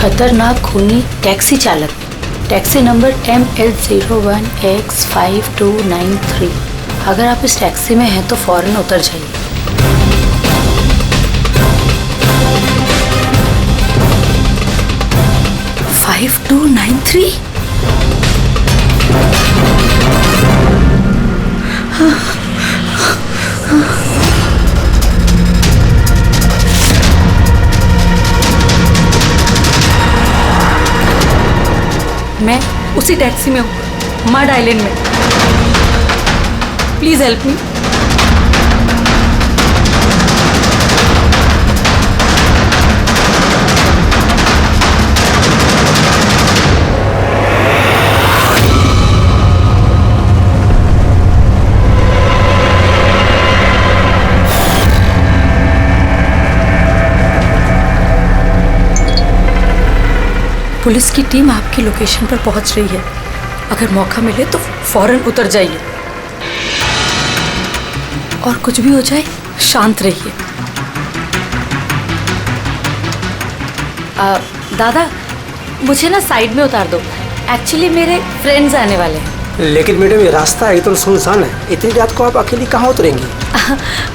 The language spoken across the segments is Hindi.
खतरनाक खूनी टैक्सी चालक, टैक्सी नंबर ML01X5293। अगर आप इस टैक्सी में हैं तो फौरन उतर जाइए। फाइव 293। मैं उसी टैक्सी में हूँ, मड आइलैंड में। Please help me. पुलिस की टीम आपकी लोकेशन पर पहुंच रही है। अगर मौका मिले तो फौरन उतर जाइए और कुछ भी हो जाए शांत रहिए। दादा, मुझे ना साइड में उतार दो। एक्चुअली मेरे फ्रेंड्स आने वाले हैं। लेकिन मैडम ये रास्ता एकदम सुनसान है, इतनी रात को आप अकेली कहाँ उतरेंगी?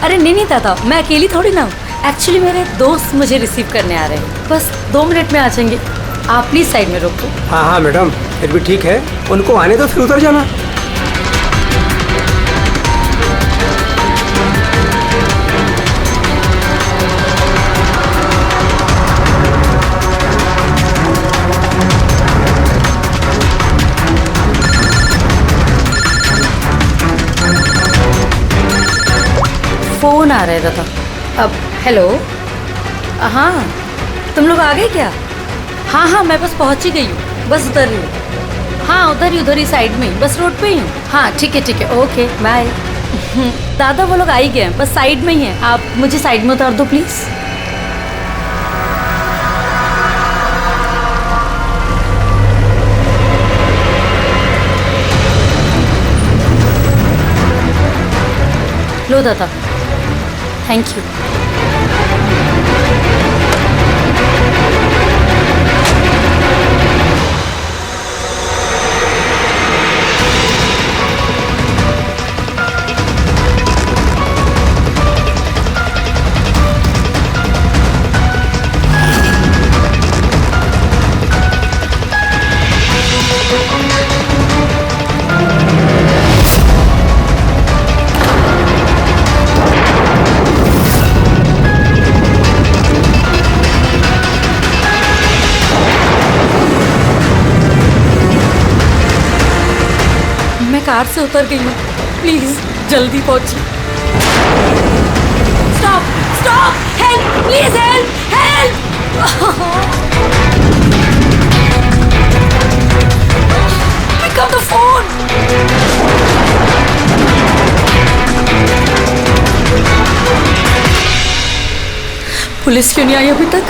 अरे नहीं दादा, मैं अकेली थोड़ी ना हूँ। एक्चुअली मेरे दोस्त मुझे रिसीव करने आ रहे हैं, बस 2 मिनट में आ जाएंगे। आप प्लीज साइड में रोको। हाँ मैडम, फिर भी ठीक है, उनको आने तो फिर उतर जाना। फोन आ रहा है दादा। अब हेलो, हाँ तुम लोग आ गए क्या? हाँ मैं बस पहुंच ही गई हूँ, बस उतर रही हूँ। हाँ उधर ही साइड में, बस रोड पे ही हूँ। हाँ ठीक है, ओके बाय। दादा वो लोग आ ही गए हैं, बस साइड में ही हैं। आप मुझे साइड में उतार दो प्लीज। लो दादा, थैंक यू। कार से उतर गई हूँ, प्लीज जल्दी पहुंचिए। Stop, help, please help. Pick up the phone. Police क्यों नहीं आई अभी तक?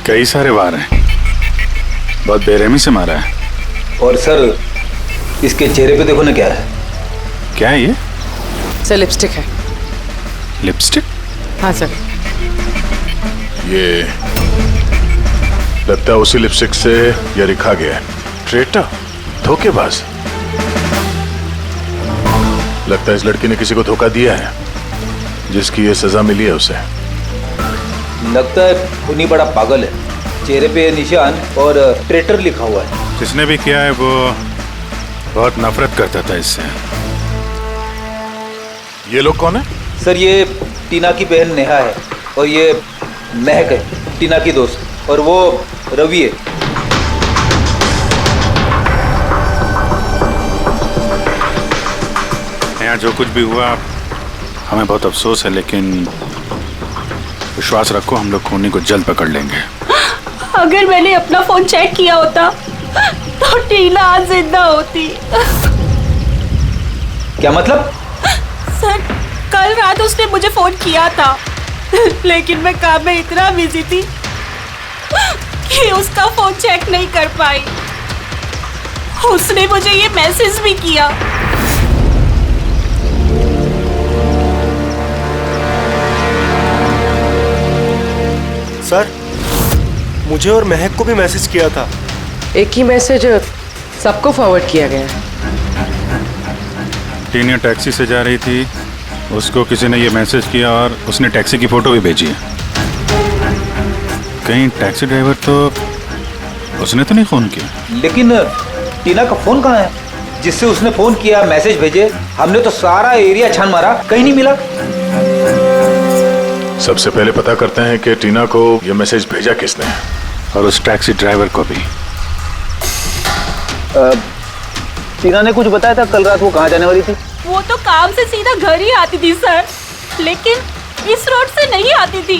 कई सारे वार हैं, बहुत बेरहमी से मारा है। और सर इसके चेहरे पे देखो ना क्या है। क्या है ये? सर लिपस्टिक है। लिपस्टिक? हाँ सर। ये लगता है उसी लिपस्टिक से ये लिखा गया है, ट्रेटर, धोखेबाज। लगता है इस लड़की ने किसी को धोखा दिया है, जिसकी ये सजा मिली है उसे। लगता है खूनी बड़ा पागल है। चेहरे पे निशान और ट्रेटर लिखा हुआ है। जिसने भी किया है वो बहुत नफरत करता था इससे। ये लोग कौन है? सर ये टीना की बहन नेहा है और ये महक है, टीना की दोस्त, और वो रवि है। यहाँ जो कुछ भी हुआ हमें बहुत अफसोस है, लेकिन विश्वास रखो हम लोग खूनी को जल्द पकड़ लेंगे। अगर मैंने अपना फोन चेक किया होता तो टीना आज जिंदा होती। क्या मतलब? सर कल रात उसने मुझे फोन किया था, लेकिन मैं काम में इतना बिजी थी कि उसका फोन चेक नहीं कर पाई। उसने मुझे ये मैसेज भी किया। सर, मुझे और महक को भी मैसेज किया था। एक ही मैसेज सबको फॉरवर्ड किया गया है। टीना टैक्सी से जा रही थी, उसको किसी ने ये मैसेज किया और उसने टैक्सी की फोटो भी भेजी है। कहीं टैक्सी ड्राइवर तो उसने तो नहीं फोन किया? लेकिन टीना का फोन कहाँ है जिससे उसने फोन किया, मैसेज भेजे? हमने तो सारा एरिया छान मारा, कहीं नहीं मिला। सबसे पहले पता करते हैं कि टीना को ये मैसेज भेजा किसने, और उस टैक्सी ड्राइवर को भी। टीना ने कुछ बताया था कल रात वो कहाँ जाने वाली थी? वो तो काम से सीधा घर ही आती थी सर, लेकिन इस रोड से नहीं आती थी।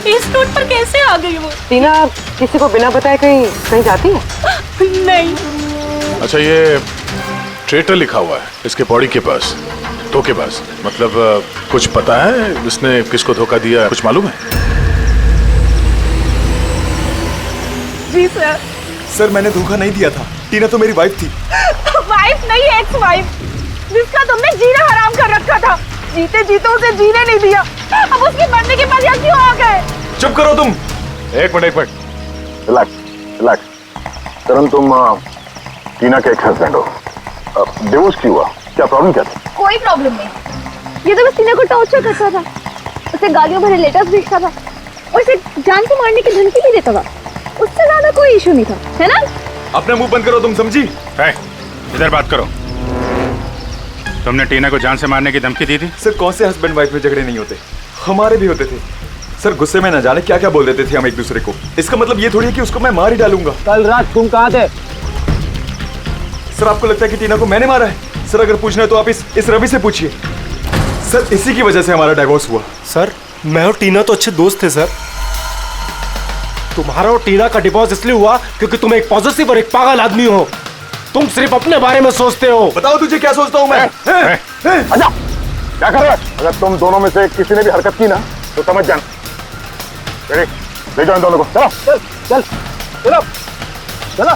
इस रोड पर कैसे आ गई वो? टीना किसी को बिना बताए कहीं कहीं जाती है? नहीं। अच्छा, ये ट्रेटर लिखा हुआ है इसके बॉडी के पास, धोखेबाज। मतलब कुछ पता है इसने किसको धोखा दिया, कुछ मालूम है? जी सर। सर मैंने धोखा नहीं दिया था, टीना तो मेरी वाइफ थी। वाइफ नहीं, एक्स वाइफ, जिसका तुमने जीना हराम कर रखा था। जीते जीते उसे जीने नहीं दिया, अब उसके मरने के बाद यहाँ क्यों आ गए? चुप करो तुम। एक मिनट रिलैक्स। करण, तुम टीना के एक्स हस्बैंड हो। डिवोर्स क्यों हुआ? क्या प्रॉब्लम क्या थी? कोई प्रॉब्लम नहीं। ये तो बस टीना को टॉर्चर करता था, उसे गालियों भरे लेटर्स भेजता था और उसे जान से मारने की धमकी भी देता था। उससे ज्यादा कोई इशू नहीं था, है ना? अपना मुंह बंद करो तुम, समझी? इधर बात करो। तुमने टीना को जान से मारने की धमकी दी थी? सर कौन से हस्बैंड वाइफ में झगड़े नहीं होते, हमारे भी होते थे। सर गुस्से में न जाने क्या क्या बोल देते थे हम एक दूसरे को। इसका मतलब ये थोड़ी है कि उसको मैं मार ही डालूंगा। कल रात तुम कहाँ थे? सर आपको लगता है कि टीना को मैंने मारा है? सर अगर पूछना है तो आप इस रवि से पूछिए। सर इसी की वजह से हमारा डिवोर्स हुआ। सर, मैं और टीना तो अच्छे दोस्त थे सर। तुम्हारा और टीना का डिवोर्स इसलिए हुआ क्योंकि तुम एक पॉजिटिव और एक पागल आदमी हो। तुम सिर्फ अपने बारे में सोचते हो। बताओ तुझे क्या सोचता हूँ मैं? अच्छा, क्या कर रहा है? अगर तुम दोनों में से किसी ने भी हरकत की ना तो समझ जाना। ले जाओ इन दोनों को। चलो चल चलो चलो।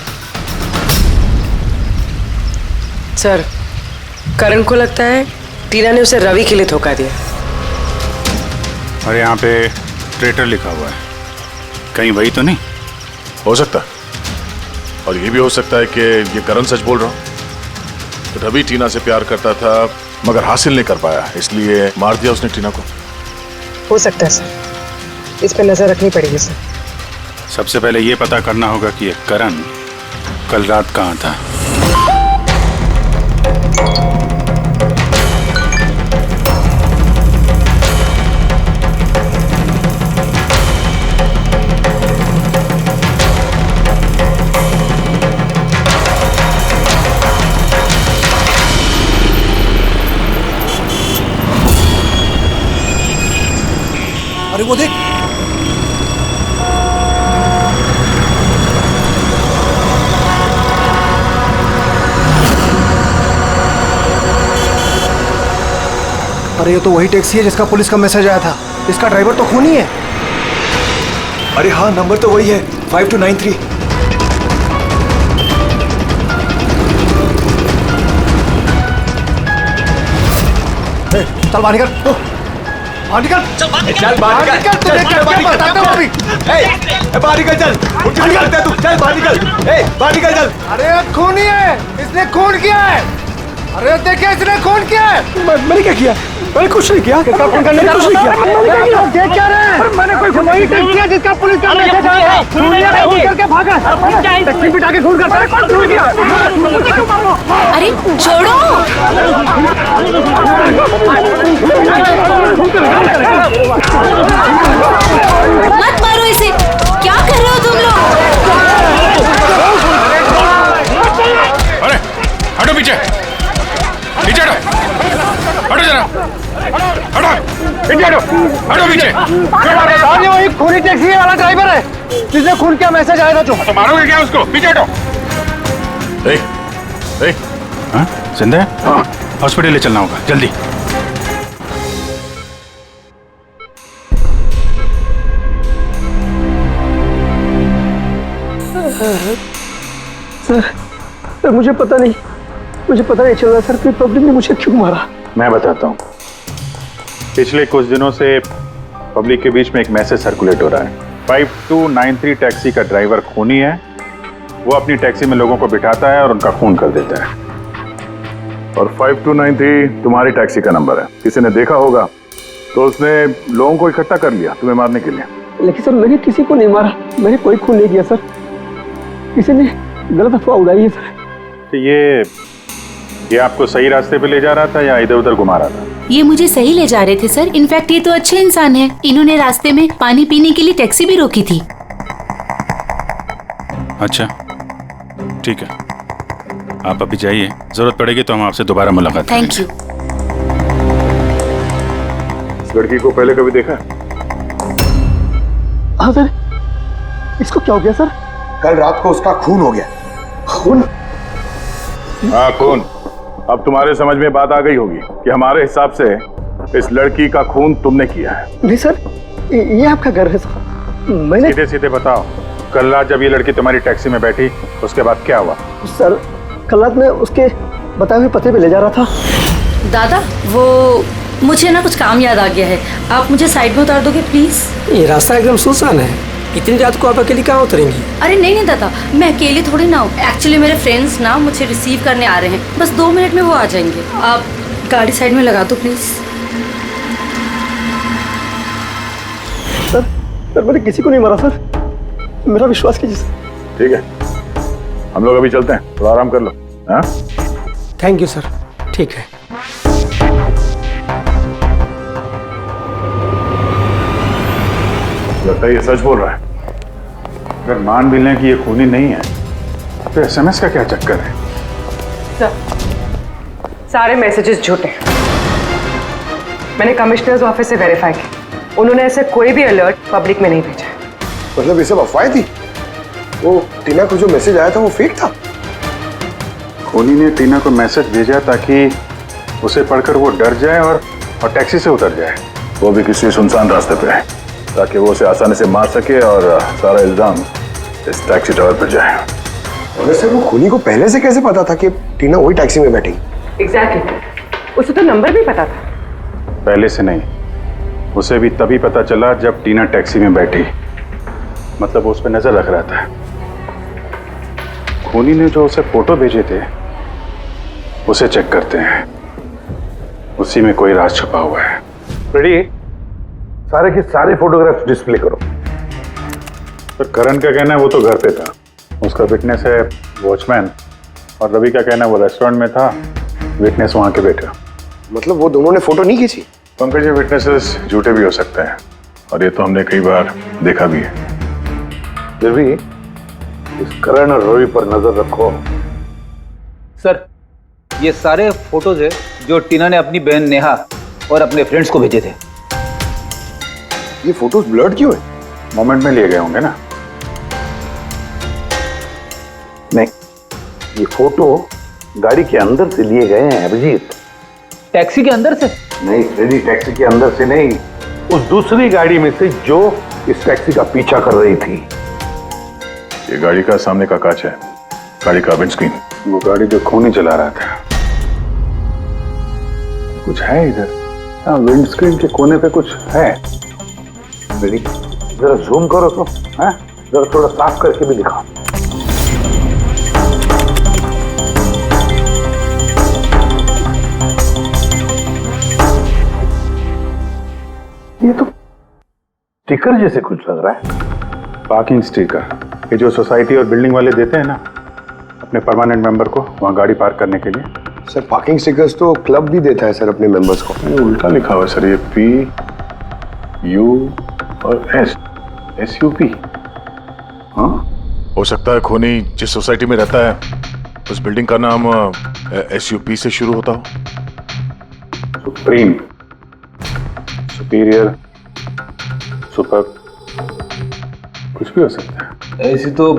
सर करण को लगता है टीना ने उसे रवि के लिए धोखा दिया। और यहाँ पे ट्रेटर लिखा हुआ है, कहीं वही तो नहीं? हो सकता है, और ये भी हो सकता है कि ये करण सच बोल रहा हूँ। तो रवि टीना से प्यार करता था मगर हासिल नहीं कर पाया, इसलिए मार दिया उसने टीना को। हो सकता है सर, इस पे नजर रखनी पड़ेगी सर। सबसे पहले ये पता करना होगा कि ये करण कल रात कहाँ था। अरे वो देख, अरे ये तो वही टैक्सी है जिसका पुलिस का मैसेज आया था। इसका ड्राइवर तो खूनी है। अरे हाँ, नंबर तो वही है, 5293। चल बाहर निकल, बाहर निकल, चल बाहर निकल, तुझे क्या बताता हूँ अभी। बाहर निकल, चल उठ के निकलता है तू, चल बाहर निकल, बाहर निकल चल। अरे खून ही है, इसने खून किया है। अरे देखिए इसने खून किया है। मैंने क्या किया? मैंने कुछ नहीं किया। किसका खून करने का कुछ नहीं किया। देख क्या रहे हैं? मैंने कोई वही टेस्ट किया जिसका पुलिस का मैसेज आया है। खून करके भागा, टैक्सी बिठा के खून करता है। कौन खून किया? अरे छोड़ो। मत मारो इसे, क्या कर रहे हो तुम लोग? अरे हटो पीछे, पीछे हटो, हटो जरा, हटो पीछे, हटो पीछे। वही खूनी टैक्सी वाला ड्राइवर है जिसने खून किया मैसेज आया था। जो तो मारोगे क्या उसको? पीछे हटो। हाँ जिंदा है? हॉस्पिटल ले चलना होगा जल्दी। सर मुझे पता नहीं चल रहा सर कि पब्लिक ने मुझे क्यों मारा। मैं बताता हूँ। पिछले कुछ दिनों से पब्लिक के बीच में एक मैसेज सर्कुलेट हो रहा है। 5293 टैक्सी का ड्राइवर खूनी है। वो अपनी टैक्सी में लोगों को बिठाता है और उनका खून कर देता है। और 5293 तुम्हारी टैक्सी का नंबर है। किसी ने देखा होगा तो उसने लोगों को इकट्ठा कर लिया तुम्हें मारने के लिए। लेकिन सर मैंने किसी को नहीं मारा, मैंने कोई खून नहीं किया सर। किसी ने गलत अफवाह उड़ाई है सर। तो ये आपको सही रास्ते पे ले जा रहा था या इधर उधर घुमा रहा था? ये मुझे सही ले जा रहे थे सर। इनफैक्ट ये तो अच्छे इंसान हैं। इन्होंने रास्ते में पानी पीने के लिए टैक्सी भी रोकी थी। अच्छा ठीक है, आप अभी जाइए, जरूरत पड़ेगी तो हम आपसे दोबारा मुलाकात करेंगे। Thank you. इस लड़की को पहले कभी देखा? हाँ सर। इसको क्या हो गया सर? कल रात को उसका खून हो गया। खून? हाँ खून। अब तुम्हारे समझ में बात आ गई होगी कि हमारे हिसाब से इस लड़की का खून तुमने किया है। नहीं सर, ये आपका घर है सर। मैंने सीधे सीधे बताओ, कल रात जब ये लड़की तुम्हारी टैक्सी में बैठी उसके बाद क्या हुआ? सर कल रात में उसके बताए हुए पते पे ले जा रहा था। दादा वो मुझे ना कुछ काम याद आ गया है, आप मुझे साइड में उतार दोगे प्लीज? ये रास्ता एकदम सुनसान है, इतनी रात को आप अकेली कहाँ उतरेंगी? अरे नहीं दादा, मैं अकेले थोड़ी ना हूँ। एक्चुअली मेरे फ्रेंड्स ना मुझे रिसीव करने आ रहे हैं, बस 2 मिनट में वो आ जाएंगे। आप गाड़ी साइड में लगा दो प्लीज। सर मैंने किसी को नहीं मारा सर, मेरा विश्वास कीजिए सर। ठीक है, हम लोग अभी चलते हैं, थोड़ा आराम कर लो। हाँ थैंक यू सर, ठीक है। लगता है ये सच बोल रहा है। अगर मान भी लें कि ये खूनी नहीं है तो एसएमएस का क्या चक्कर है? सर सारे मैसेजेस झूठे हैं। मैंने कमिश्नर्स ऑफिस से वेरीफाई किया, उन्होंने ऐसे कोई भी अलर्ट पब्लिक में नहीं भेजा है। मतलब ये सब अफवाहें थी? वो टीना को जो मैसेज आया था वो फेक था? खूनी ने टीना को मैसेज भेजा ताकि उसे पढ़कर वो डर जाए और टैक्सी से उतर जाए। वो भी किसी सुनसान रास्ते पे है ताकि वो उसे आसानी से मार सके और सारा इल्जाम इस टैक्सी ड्राइवर पर जाए। वैसे वो खूनी को पहले से कैसे पता था कि टीना वही टैक्सी में बैठेगी? एग्जैक्टली, उसे तो नंबर भी पता था। पहले से नहीं, उसे भी तभी पता चला जब टीना टैक्सी में बैठी। मतलब वो उस पर नजर रख रहा था। खूनी ने जो उसे फोटो भेजे थे उसे चेक करते हैं, उसी में कोई राज छुपा हुआ है। रेडी? सारे के सारे फोटोग्राफ्स डिस्प्ले करो। पर करण का कहना है वो तो घर पे था, उसका विटनेस है वॉचमैन, और रवि का कहना है वो रेस्टोरेंट में था, विटनेस वहां के बैठा। मतलब वो दोनों ने फोटो नहीं खींची? पंकज, ये विटनेसेस झूठे भी हो सकते हैं और ये तो हमने कई बार देखा भी है। फिर भी इस करण और रवि पर नजर रखो। सर ये सारे फोटोज है जो टीना ने अपनी बहन नेहा और अपने फ्रेंड्स को भेजे थे। ये फोटोज ब्लर्ड क्यों है? मोमेंट में लिए गए होंगे ना। नहीं, ये फोटो गाड़ी के अंदर से लिए गए हैं अभिजीत। टैक्सी के अंदर से? नहीं फ्रेडी, टैक्सी के अंदर से नहीं, उस दूसरी गाड़ी में से जो इस टैक्सी का पीछा कर रही थी। ये गाड़ी का सामने का कांच है, गाड़ी का विंडस्क्रीन। वो गाड़ी जो खूनी चला रहा था। कुछ है इधर? हाँ, विंड स्क्रीन के कोने पे कुछ है। रेडी, जरा जूम करो तो, हैं? जरा थोड़ा साफ करके भी दिखाओ। ये तो स्टिकर जैसे कुछ लग रहा है। पार्किंग स्टिकर, ये जो सोसाइटी और बिल्डिंग वाले देते हैं ना अपने परमानेंट मेंबर को वहाँ गाड़ी पार्क करने के लिए। सर पार्किंग स्टिकर्स तो क्लब भी देता है सर अपने मेंबर्स को। ये उल्टा लिखा हुआ है सर, ये PU और SUP। हाँ, हो सकता है खोनी जिस सोसाइटी में रहता है उस बिल्डिंग का नाम SUP से शुरू होता हो। सुप्रीम, सुपीरियर, सुपर, कुछ भी हो सकता है। ऐसी तो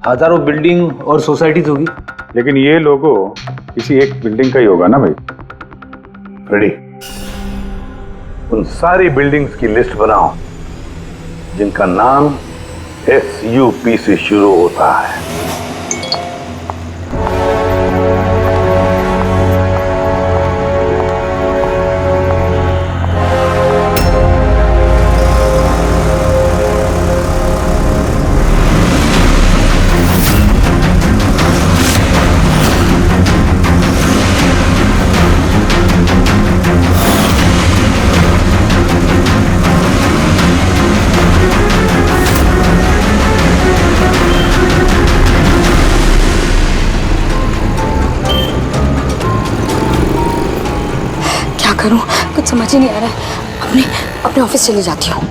हजारों बिल्डिंग और सोसाइटीज होगी, लेकिन ये लोगो किसी एक बिल्डिंग का ही होगा ना भाई। रेडी, उन सारी बिल्डिंग्स की लिस्ट बनाओ जिनका नाम SUP से शुरू होता है। करूं कुछ समझ ही नहीं आ रहा है। अपने ऑफिस चली जाती हूँ।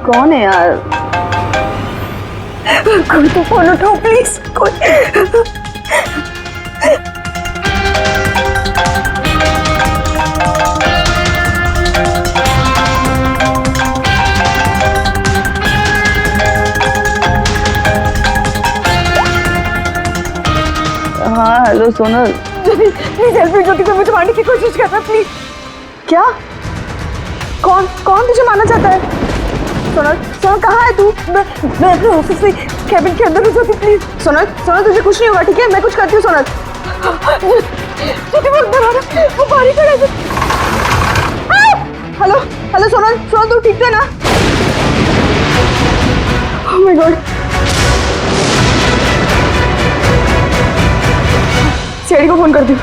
कौन है यार? कोई तो फोन उठाओ प्लीज। कोई हाँ hello Sonal, please help me. Jyoti को मुझे मारने की कोशिश कर रहा है, प्लीज। क्या? कौन कौन तुझे मारना चाहता है? सोनल सोनल कहाँ है तू? मैं अपने ऑफिस में कैबिन के अंदर हूँ ज्योति, प्लीज। सोनल सोनल तुझे कुछ नहीं होगा, ठीक है? मैं कुछ करती हूँ सोनल। ज्योति वो अंदर आ रहा है, वो बाहर ही खड़ा है। हेलो हेलो सोनल सोनल तू ठीक है ना? ओह माय गॉड सीआईडी को फोन कर दी।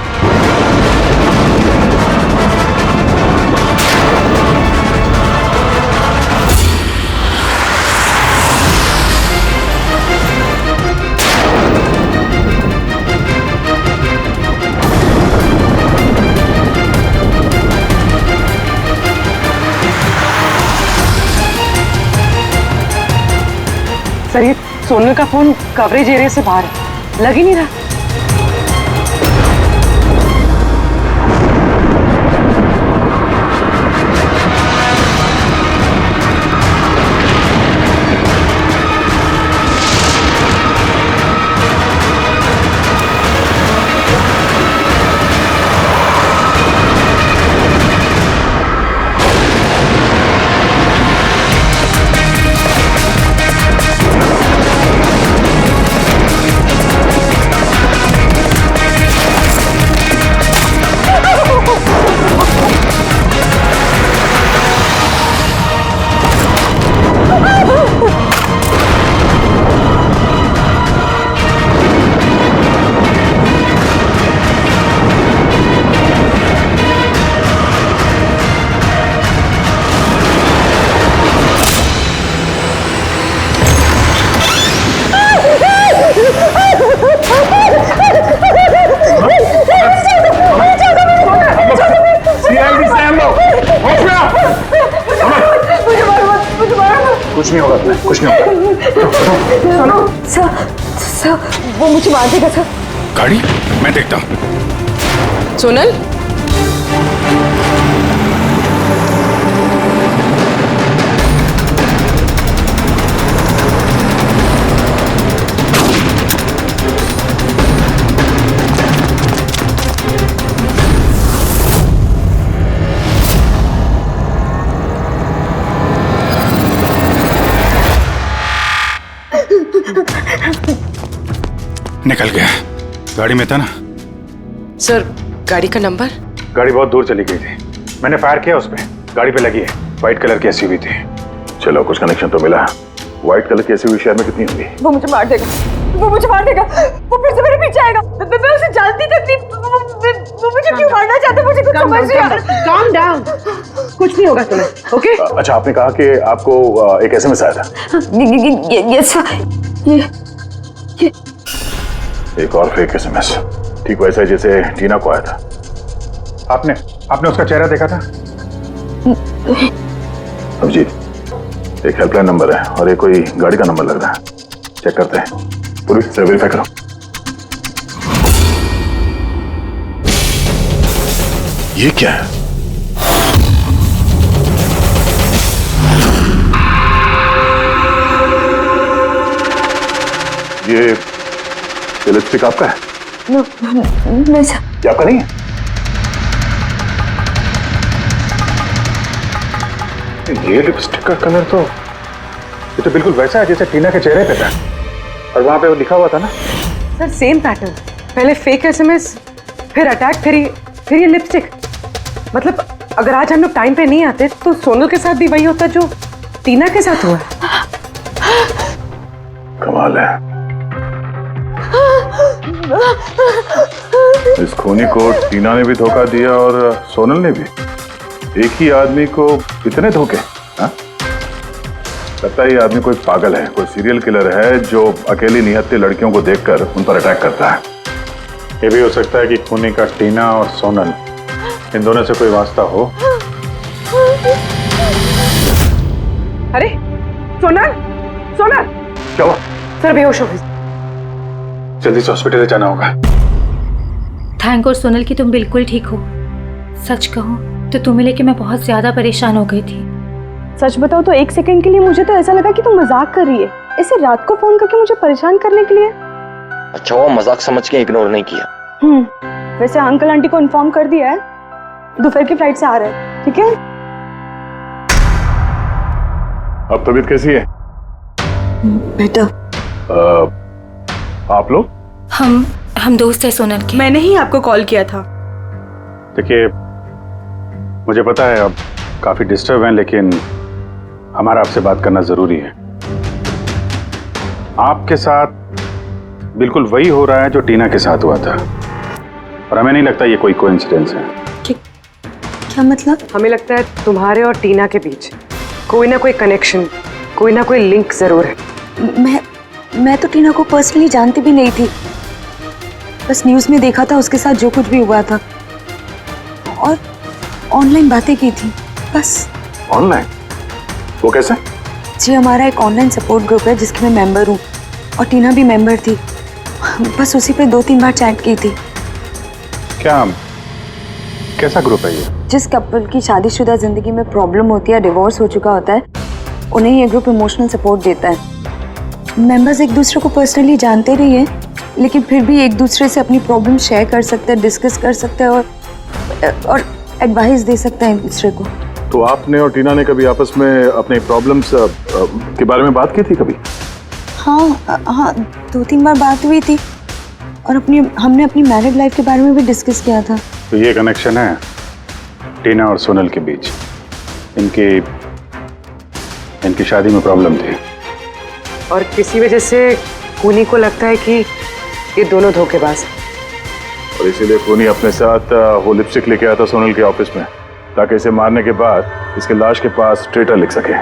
सर ये सोनल का फोन कवरेज एरिया से बाहर है, लग ही नहीं रहा। कुछ नहीं होगा तुम्हें, कुछ नहीं होगा। सुनो सर, वो मुझे मार देगा सर। गाड़ी मैं देखता हूँ। सोनल निकल गया। गाड़ी में था ना? सर गाड़ी का नंबर? गाड़ी बहुत दूर चली गई थी, मैंने फायर किया उस पे, गाड़ी पे लगी है। व्हाइट कलर की एसयूवी थी। चलो कुछ कनेक्शन तो मिला। व्हाइट कलर की एसयूवी शहर में कितनी होगी? वो मुझे मार देगा, वो मुझे मार देगा, वो फिर से मेरे पीछे आएगा। मैं उसे जानती तक नहीं, वो मुझे क्यों मारना चाहता है, मुझे कुछ समझ नहीं आ रहा। काम डाउन, कुछ नहीं होगा तुम्हें, ओके? अच्छा आपने कहा कि आपको एक एसएमएस आया था। यस ये एक और फेक एसएमएस, ठीक वैसा जैसे टीना को आया था। आपने उसका चेहरा देखा था? अभिजीत, एक हेल्पलाइन नंबर है और एक कोई गाड़ी का नंबर लग रहा है, चेक करते हैं। पुलिस से वेरीफाई करो। ये क्या है? ये लिपस्टिक आपका है? नहीं सर। ये आपका नहीं है? ये लिपस्टिक का कलर तो ये तो बिल्कुल वैसा है जैसे टीना के चेहरे पे था, और वहां पे वो लिखा हुआ था ना। सर सेम पैटर्न, पहले फेक एसएमएस, फिर अटैक, फिर ये लिपस्टिक। मतलब अगर आज हम लोग टाइम पे नहीं आते तो सोनल के साथ भी वही होता जो टीना के साथ हुआ। कमाल है, इस खूनी को टीना ने भी धोखा दिया और सोनल ने भी। एक ही आदमी को इतने धोखे। हाँ? लगता है ये आदमी कोई पागल है, कोई सीरियल किलर है जो अकेली निहत्थे लड़कियों को देखकर उन पर अटैक करता है। ये भी हो सकता है कि खूनी का टीना और सोनल, इन दोनों से कोई वास्ता हो। अरे सोनल, सोनल क्या हुआ? सर बेहोश हो गई। जल्दी से हॉस्पिटल जाना होगा। थैंक गॉड सोनल कि तुम बिल्कुल ठीक हो। सच कहूँ तो तुम्हें लेके मैं बहुत ज्यादा परेशान हो गई थी। सच बताओ तो एक सेकंड के लिए मुझे तो ऐसा लगा कि तुम मजाक कर रही है, ऐसे रात को फोन करके मुझे परेशान करने के लिए। अच्छा वो मजाक समझ के इग्नोर नहीं किया। वैसे अंकल आंटी को इन्फॉर्म कर दिया है, दोपहर की फ्लाइट से आ रहे हैं, ठीक है? अब तबीयत कैसी है? बेटा आप लोग? हम दोस्त है सोनल के। मैंने ही आपको कॉल किया था। देखिए मुझे पता है आप काफी डिस्टर्ब हैं, लेकिन हमारा आपसे बात करना जरूरी है। आपके साथ बिल्कुल वही हो रहा है जो टीना के साथ हुआ था। और हमें नहीं लगता ये कोई कोइंसिडेंस है। क्या मतलब? हमें लगता है तुम्हारे और टीना के बीच कोई ना कोई कनेक्शन, कोई ना कोई लिंक जरूर है। मैं तो टीना को पर्सनली जानती भी नहीं थी, बस न्यूज़ में देखा था उसके साथ जो कुछ भी हुआ था और ऑनलाइन बातें की थी बस। ऑनलाइन? वो कैसे? जी हमारा एक ऑनलाइन सपोर्ट ग्रुप है जिसके मैं मेंबर हूँ और टीना भी मेंबर थी, बस उसी पे 2-3 बार चैट की थी। क्या, कैसा ग्रुप है ये? जिस कपल की शादीशुदा जिंदगी में प्रॉब्लम होती है, डिवोर्स हो चुका होता है, उन्हें ये ग्रुप इमोशनल सपोर्ट देता है। मेंबर्स एक दूसरे को पर्सनली जानते नहीं है, लेकिन फिर भी एक दूसरे से अपनी प्रॉब्लम शेयर कर सकते हैं, डिस्कस कर सकते हैं और एडवाइस दे सकते हैं एक दूसरे को। तो आपने और टीना ने कभी आपस में अपने प्रॉब्लम्स के बारे में बात की थी कभी? हाँ 2-3 बार बात हुई थी और हमने अपनी मैरिड लाइफ के बारे में भी डिस्कस किया था। तो ये कनेक्शन है टीना और सोनल के बीच। इनकी शादी में प्रॉब्लम थी और किसी वजह से खूनी को लगता है कि ये दोनों धोखेबाज हैं। और इसीलिए खूनी अपने साथ वो लिपस्टिक लेके आया था सोनल के ऑफिस में, ताकि इसे मारने के बाद इसके लाश के पास ट्रेटर लिख सके।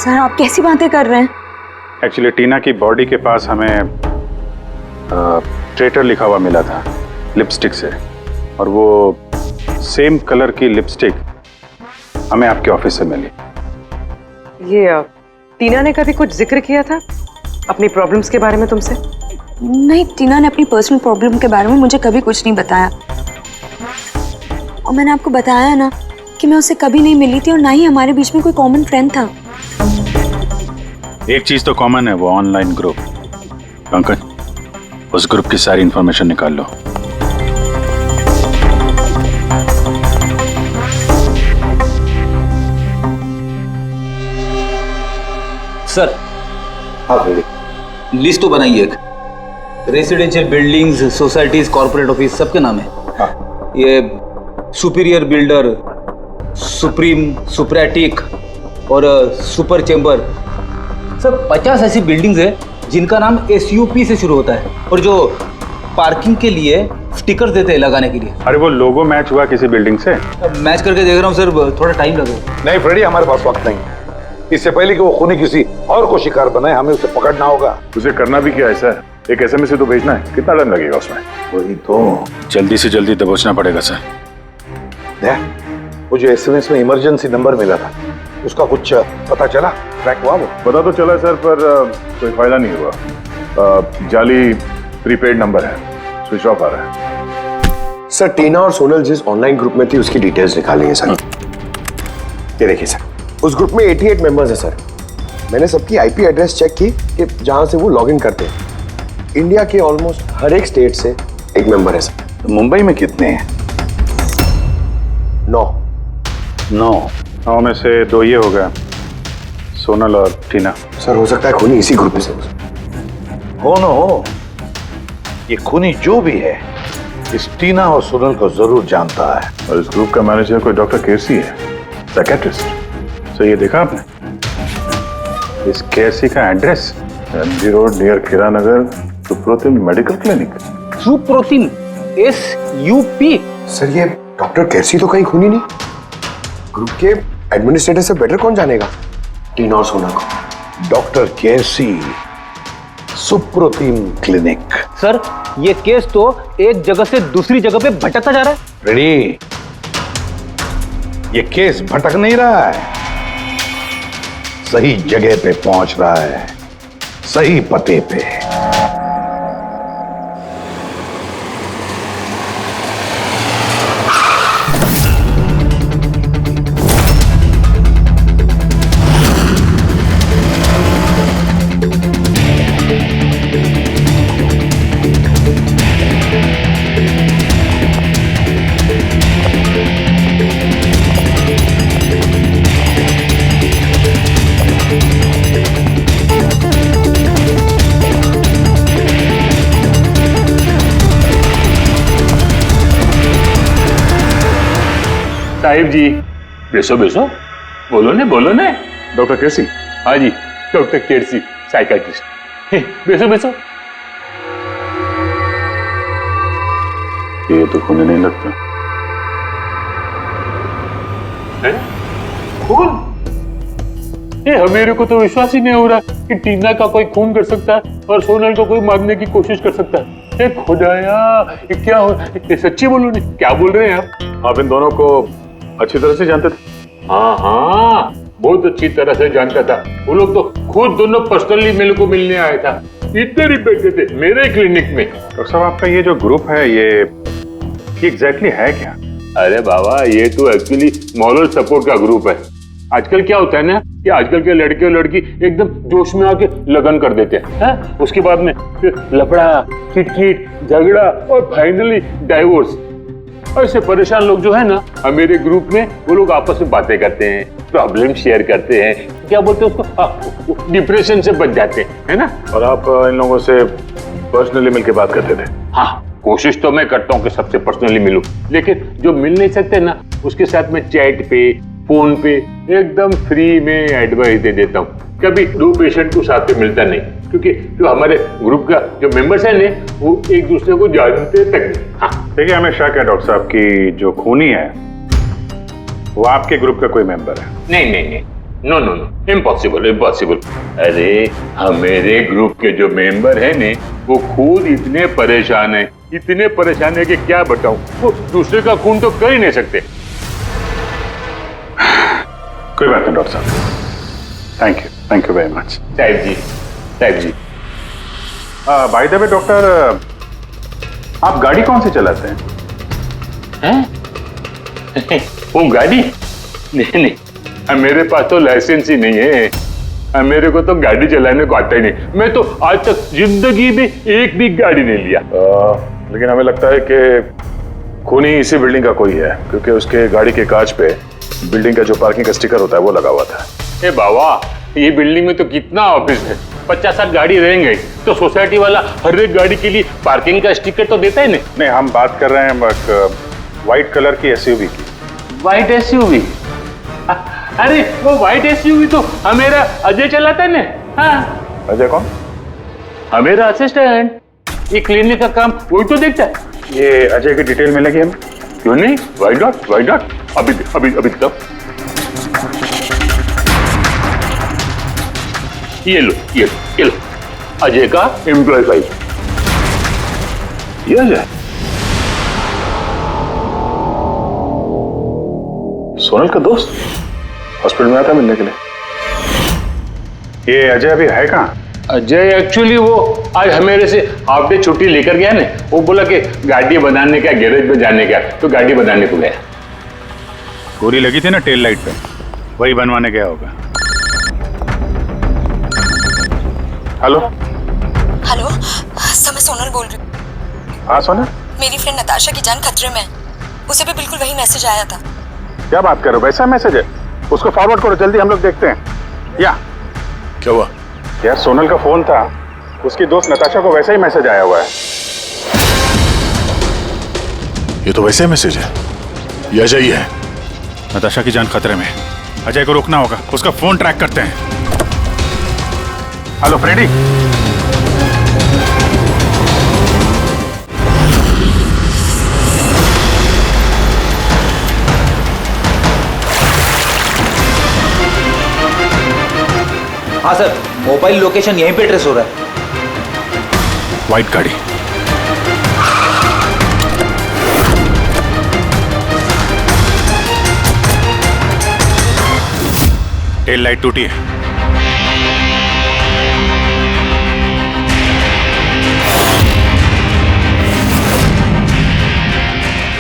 सर आप कैसी बातें कर रहे हैं? एक्चुअली टीना की बॉडी के पास हमें ट्रेटर लिखा हुआ मिला था लिपस्टिक से, और वो सेम कलर की लिपस्टिक हमें आपके ऑफिस से मिली। ये टीना ने कभी कुछ जिक्र किया था अपनी प्रॉब्लम्स के बारे में तुमसे? नहीं, टीना ने अपनी पर्सनल प्रॉब्लम के बारे में मुझे कभी कुछ नहीं बताया। और मैंने आपको बताया ना कि मैं उससे कभी नहीं मिली थी और ना ही हमारे बीच में कोई कॉमन फ्रेंड था। एक चीज तो कॉमन है, वो ऑनलाइन ग्रुप। पंकज, उस ग्रुप की सारी इंफॉर्मेशन निकाल लो। सर, हाँ लिस्ट तो बनाइए। एक residential buildings, societies, corporate office सबके नाम है। हाँ। ये सुपीरियर बिल्डर, सुप्रीम, सुप्रेटिक और सुपर चेंबर, सब 50 ऐसी बिल्डिंग्स है जिनका नाम SUP से शुरू होता है, और जो पार्किंग के लिए स्टिकर देते हैं लगाने के लिए। अरे वो लोगो मैच हुआ किसी बिल्डिंग से? मैच करके देख रहा हूँ सर, थोड़ा टाइम लगेगा। नहीं फ्रेडी, हमारे पास वक्त नहीं। इससे पहले कि वो खूनी किसी और को शिकार बनाए, हमें उसे पकड़ना होगा। उसे करना भी क्या है सर? एक SMS से तो भेजना है, कितना टाइम लगेगा उसमें? वही तो, जल्दी से जल्दी दबोचना पड़ेगा सर। वो जो SMS में इमरजेंसी नंबर मिला था, उसका कुछ पता चला? ट्रैक हुआ वो? पता तो चला सर, पर कोई फायदा नहीं हुआ। जाली प्रीपेड नंबर है, स्विच ऑफ आ रहा है। सर टीना और सोनल जिस ऑनलाइन ग्रुप में थी उसकी डिटेल्स निकाली है सर। ये देखिए सर, उस ग्रुप में 88 मेंबर्स हैं सर। मैंने सबकी IP एड्रेस चेक की कि जहां से वो लॉगिन करते हैं। इंडिया के ऑलमोस्ट हर एक स्टेट से एक मेंबर है सर। तो मुंबई में कितने हैं? 9 में से 2 ये हो गया, सोनल और टीना। सर हो सकता है खूनी इसी ग्रुप में से हो न हो, ये खूनी जो भी है इस टीना और सोनल को जरूर जानता है। और इस ग्रुप का मैनेजर कोई डॉक्टर केसी है, साइकियाट्रिस्ट। सो ये देखा आपने इस केसी का एड्रेस? MG रोड नियर खीरा नगर, Suprotim medical clinic. Suprotim SUP? Sir ये डॉक्टर केसी तो कहीं खूनी नहीं। ग्रुप के एडमिनिस्ट्रेटर से बेटर कौन जानेगा टीना और सोना को? डॉक्टर केसी, सुप्रोतिम क्लिनिक। सर ये केस तो एक जगह से दूसरी जगह पे भटकता जा रहा है। रेडी, ये केस भटक नहीं रहा है, सही जगह पे पहुंच रहा है, सही पते पे। साहिब जी, बेसो बेसो, बोलो ने बोलो ने। डॉक्टर केसी? हाँ जी, डॉक्टर केसी, साइकियाट्रिस्ट। बेसो बेसो। ये तो खून नहीं लगता। खून? मेरे को तो विश्वास ही नहीं हो रहा कि टीना का कोई खून कर सकता है और सोनल को कोई मारने की कोशिश कर सकता है। खुदाया, ये क्या हो? ये सच्ची बोलो नहीं, क्या बोल रहे हैं आप इन दोनों को अच्छी तरह से जानते थे? हाँ हाँ, बहुत अच्छी तरह से जानता था। वो लोग तो खुद दोनों पर्सनली मेरे को मिलने आया था। इधर ही बैठे थे मेरे क्लिनिक में। डॉक्टर साहब, आपका ये जो ग्रुप है ये एग्जैक्टली है क्या? अरे बाबा, ये तो एक्चुअली मॉरल सपोर्ट का ग्रुप है। आजकल क्या होता है ना कि आजकल के लड़के और लड़की एकदम जोश में आके लगन कर देते हैं, उसके बाद में फिर लफड़ा, किटकिट, झगड़ा और फाइनली डाइवोर्स। ऐसे परेशान लोग जो है ना, मेरे ग्रुप में वो लोग आपस में बातें करते हैं, प्रॉब्लम शेयर करते हैं, क्या बोलते हैं उसको, डिप्रेशन से बच जाते हैं, है ना। और आप इन लोगों से पर्सनली मिलकर बात करते थे? हाँ, कोशिश तो मैं करता हूँ कि सबसे पर्सनली मिलूं, लेकिन जो मिल नहीं सकते ना, उसके साथ में चैट पे, फोन पे एकदम फ्री में एडवाइस दे देता हूँ। कभी दो पेशेंट को साथ में मिलता नहीं, क्योंकि जो हमारे ग्रुप का जो मेंबर्स है ना, वो एक दूसरे को जानते तक नहीं। हाँ, देखिए, हमें शक है डॉक्टर साहब की जो खूनी है वो आपके ग्रुप का कोई मेंबर है। नहीं नहीं नहीं, no no no, impossible impossible. अरे हमारे ग्रुप के जो मेंबर है ने, वो खुद इतने परेशान है कि क्या बताऊं। वो दूसरे का खून तो कर ही नहीं सकते। कोई बात नहीं डॉक्टर साहब, थैंक यू वेरी मच। साहिब जी। बाय द वे डॉक्टर, आप गाड़ी कौन सी चलाते हैं? वो गाड़ी? नहीं, मेरे पास तो लाइसेंस ही नहीं है। मेरे को तो गाड़ी चलाने को आता ही नहीं। मैं तो आज तक जिंदगी में एक भी गाड़ी नहीं लिया। लेकिन हमें लगता है कि खूनी इसी बिल्डिंग का कोई है, क्योंकि उसके गाड़ी के कांच पे बिल्डिंग का जो पार्किंग का स्टिकर होता है वो लगा हुआ था। ए बाबा, ये बिल्डिंग में तो कितना ऑफिस है, 50-60 गाड़ी रहेंगे, तो सोसाइटी वाला हर एक गाड़ी के लिए पार्किंग का स्टिकर तो देता है नहीं। हम बात कर रहे हैं व्हाइट कलर की एसयूवी की। White SUV? अरे वो व्हाइट एसयूवी तो हमेरा अजय चलाता है ना। हाँ। अजय कौन? हमेरा असिस्टेंट, ये क्लिनिक का काम वही तो देखता है। ये अजय की डिटेल मिलेगी हमें? क्यों नहीं, वाई नॉट। अभी तक ये लो अजय का एम्प्लॉय फाइल। ये अजय सोनल का दोस्त हॉस्पिटल में आया था मिलने के लिए। ये अजय अभी है कहाँ? अजय एक्चुअली वो आज मेरे से हाफ डे छुट्टी लेकर गया ना। वो बोला कि गाड़ी बनाने का, गैरेज में जाने का, तो गाड़ी बनाने को गया। गोली लगी थी ना टेल लाइट पे, वही बनवाने गया होगा। हेलो सर, मैं सोनल बोल रही हूँ। हाँ सोनल, मेरी फ्रेंड नताशा की जान खतरे में है। उसे भी बिल्कुल वही मैसेज आया था। क्या बात कर रहे हो? वैसा मैसेज है? उसको फॉरवर्ड करो जल्दी, हम लोग देखते हैं। क्या हुआ? यार सोनल का फोन था, उसकी दोस्त नताशा को वैसा ही मैसेज आया हुआ है। ये तो वैसे मैसेज है, ये अजय ही है। नताशा की जान खतरे में, अजय को रोकना होगा, उसका फोन ट्रैक करते हैं। Hello Freddy. हाँ सर, मोबाइल लोकेशन यहीं पे ट्रेस हो रहा है। व्हाइट गाड़ी। टेल लाइट टूटी है।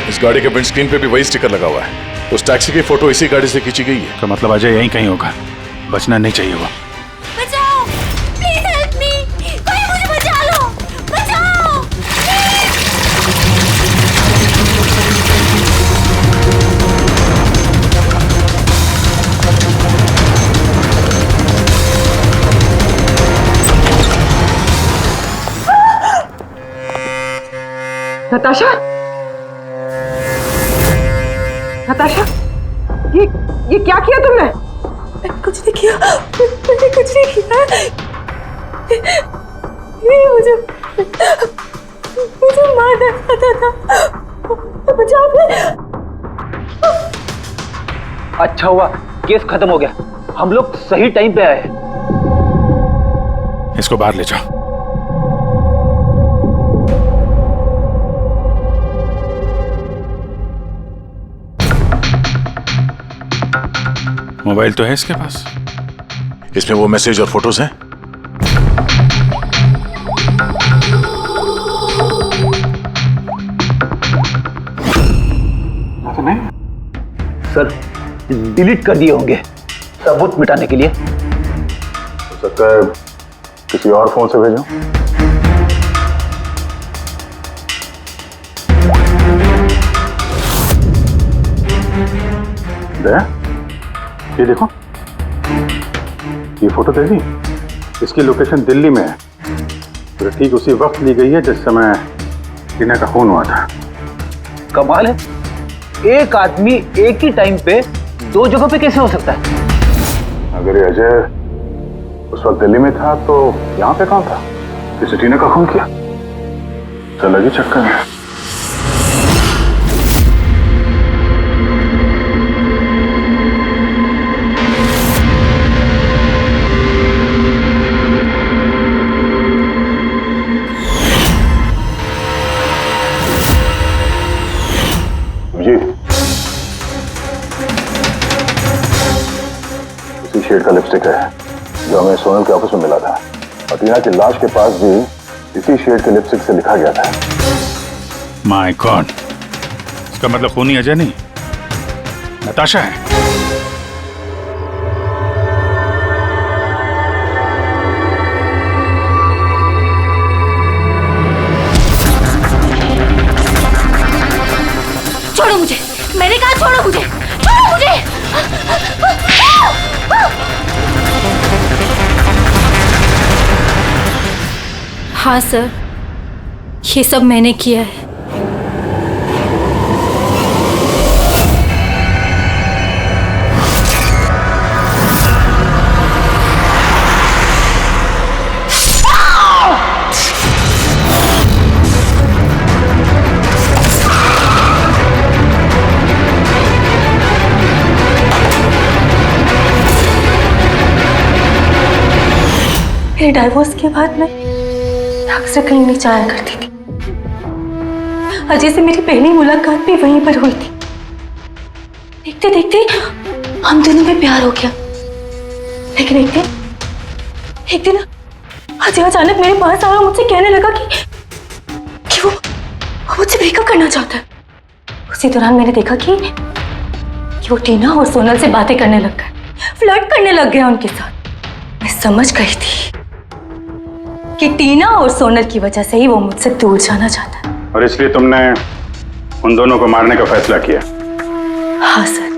इस गाड़ी के विंडस्क्रीन पे भी वही स्टिकर लगा हुआ है। उस टैक्सी की फोटो इसी गाड़ी से खींची गई है। तो मतलब अजय यहीं कहीं होगा, बचना नहीं चाहिए वो। बचाओ, प्लीज हेल्प मी, कोई मुझे बचा लो, बचाओ। नताशा, ये क्या किया तुमने? कुछ नहीं किया, मैंने कुछ नहीं किया। मुझे मारना चाहता था। बचाओ। अच्छा हुआ केस खत्म हो गया, हम लोग सही टाइम पे आए। इसको बाहर ले जाओ। मोबाइल तो है इसके पास, इसमें वो मैसेज और फोटोज हैं। सर डिलीट कर दिए होंगे सबूत मिटाने के लिए। हो सकता है किसी और फोन से भेजो। ये देखो, ये फोटो देखी, इसकी लोकेशन दिल्ली में है। तो ठीक उसी वक्त ली गई है जिस समय टीना का खून हुआ था। कमाल है, एक आदमी एक ही टाइम पे दो जगह पे कैसे हो सकता है? अगर ये अजय उस वक्त दिल्ली में था तो यहाँ पे कौन था? किसी टीना का खून किया? चल लगी चक्कर में। शेड का लिपस्टिक है जो हमें सोनल के ऑफिस में मिला था, और टीना की लाश के पास भी इसी शेड के लिपस्टिक से लिखा गया था। माय गॉड, इसका मतलब खूनी अजय नहीं, नताशा है। छोड़ो मुझे, मैंने कहा छोड़ो मुझे, छोड़ो मुझे। हाँ सर, ये सब मैंने किया है। मेरे डाइवोर्स के बाद मैं अक्सर कहीं नहीं जाया करती थी। अजय से मेरी पहली मुलाकात भी वहीं पर हुई थी। देखते देखते हम दोनों में प्यार हो गया। लेकिन एक दिन अजय अचानक मेरे पास आया और मुझसे कहने लगा कि वो मुझसे ब्रेकअप करना चाहता है। उसी दौरान मैंने देखा कि वो टीना और सोनल से बातें करने लग गया, फ्लर्ट करने लग गया उनके साथ। मैं समझ गई थी कि टीना और सोनल की वजह से ही वो मुझसे दूर जाना चाहता है। और इसलिए तुमने उन दोनों को मारने का फैसला किया? हाँ सर,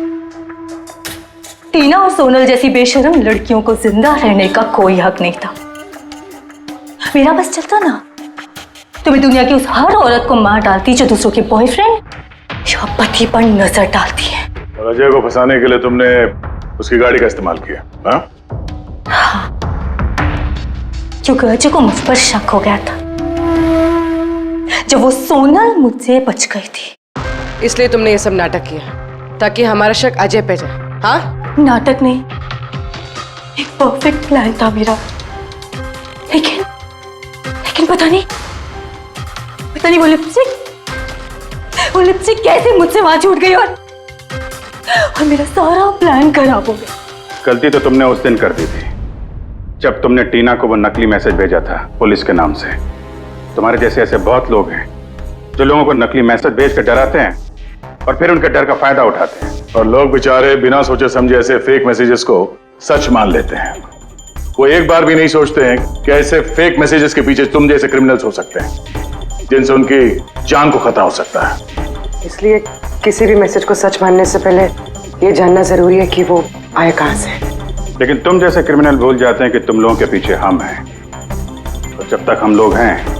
टीना और सोनल जैसी बेशर्म लड़कियों को जिंदा रहने का कोई हक नहीं था। मेरा बस चलता ना तो मैं दुनिया की उस हर औरत को मार डालती जो दूसरों के बॉयफ्रेंड या पति पर नजर डालती है। और अजय को फंसाने के लिए तुमने उसकी गाड़ी का इस्तेमाल किया? हाँ, क्योंकि अजय को मुझ पर शक हो गया था जब वो सोनल मुझसे बच गई थी। इसलिए तुमने ये सब नाटक किया ताकि हमारा शक अजय पे जाए? हाँ, नाटक नहीं, एक परफेक्ट प्लान था मेरा। लेकिन पता नहीं वो लिपस्टिक कैसे मुझसे वहां छूट गई और मेरा सारा प्लान खराब हो गया। गलती तो तुमने उस दिन कर दी थी जब तुमने टीना को वो नकली मैसेज भेजा था पुलिस के नाम से। तुम्हारे जैसे ऐसे बहुत लोग हैं जो लोगों को नकली मैसेज भेज कर डराते हैं और फिर उनके डर का फायदा उठाते हैं। और लोग बेचारे बिना सोचे समझे ऐसे फेक मैसेजेस को सच मान लेते हैं। वो एक बार भी नहीं सोचते हैं कि ऐसे फेक मैसेजेस के पीछे तुम जैसे क्रिमिनल्स हो सकते हैं जिनसे उनकी जान को खतरा हो सकता है। इसलिए किसी भी मैसेज को सच मानने से पहले ये जानना जरूरी है कि वो आया कहां से। लेकिन तुम जैसे क्रिमिनल भूल जाते हैं कि तुम लोगों के पीछे हम हैं, और जब तक हम लोग हैं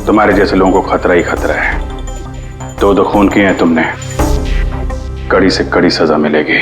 तुम्हारे जैसे लोगों को खतरा ही खतरा है। दो खून किए हैं तुमने, कड़ी से कड़ी सजा मिलेगी।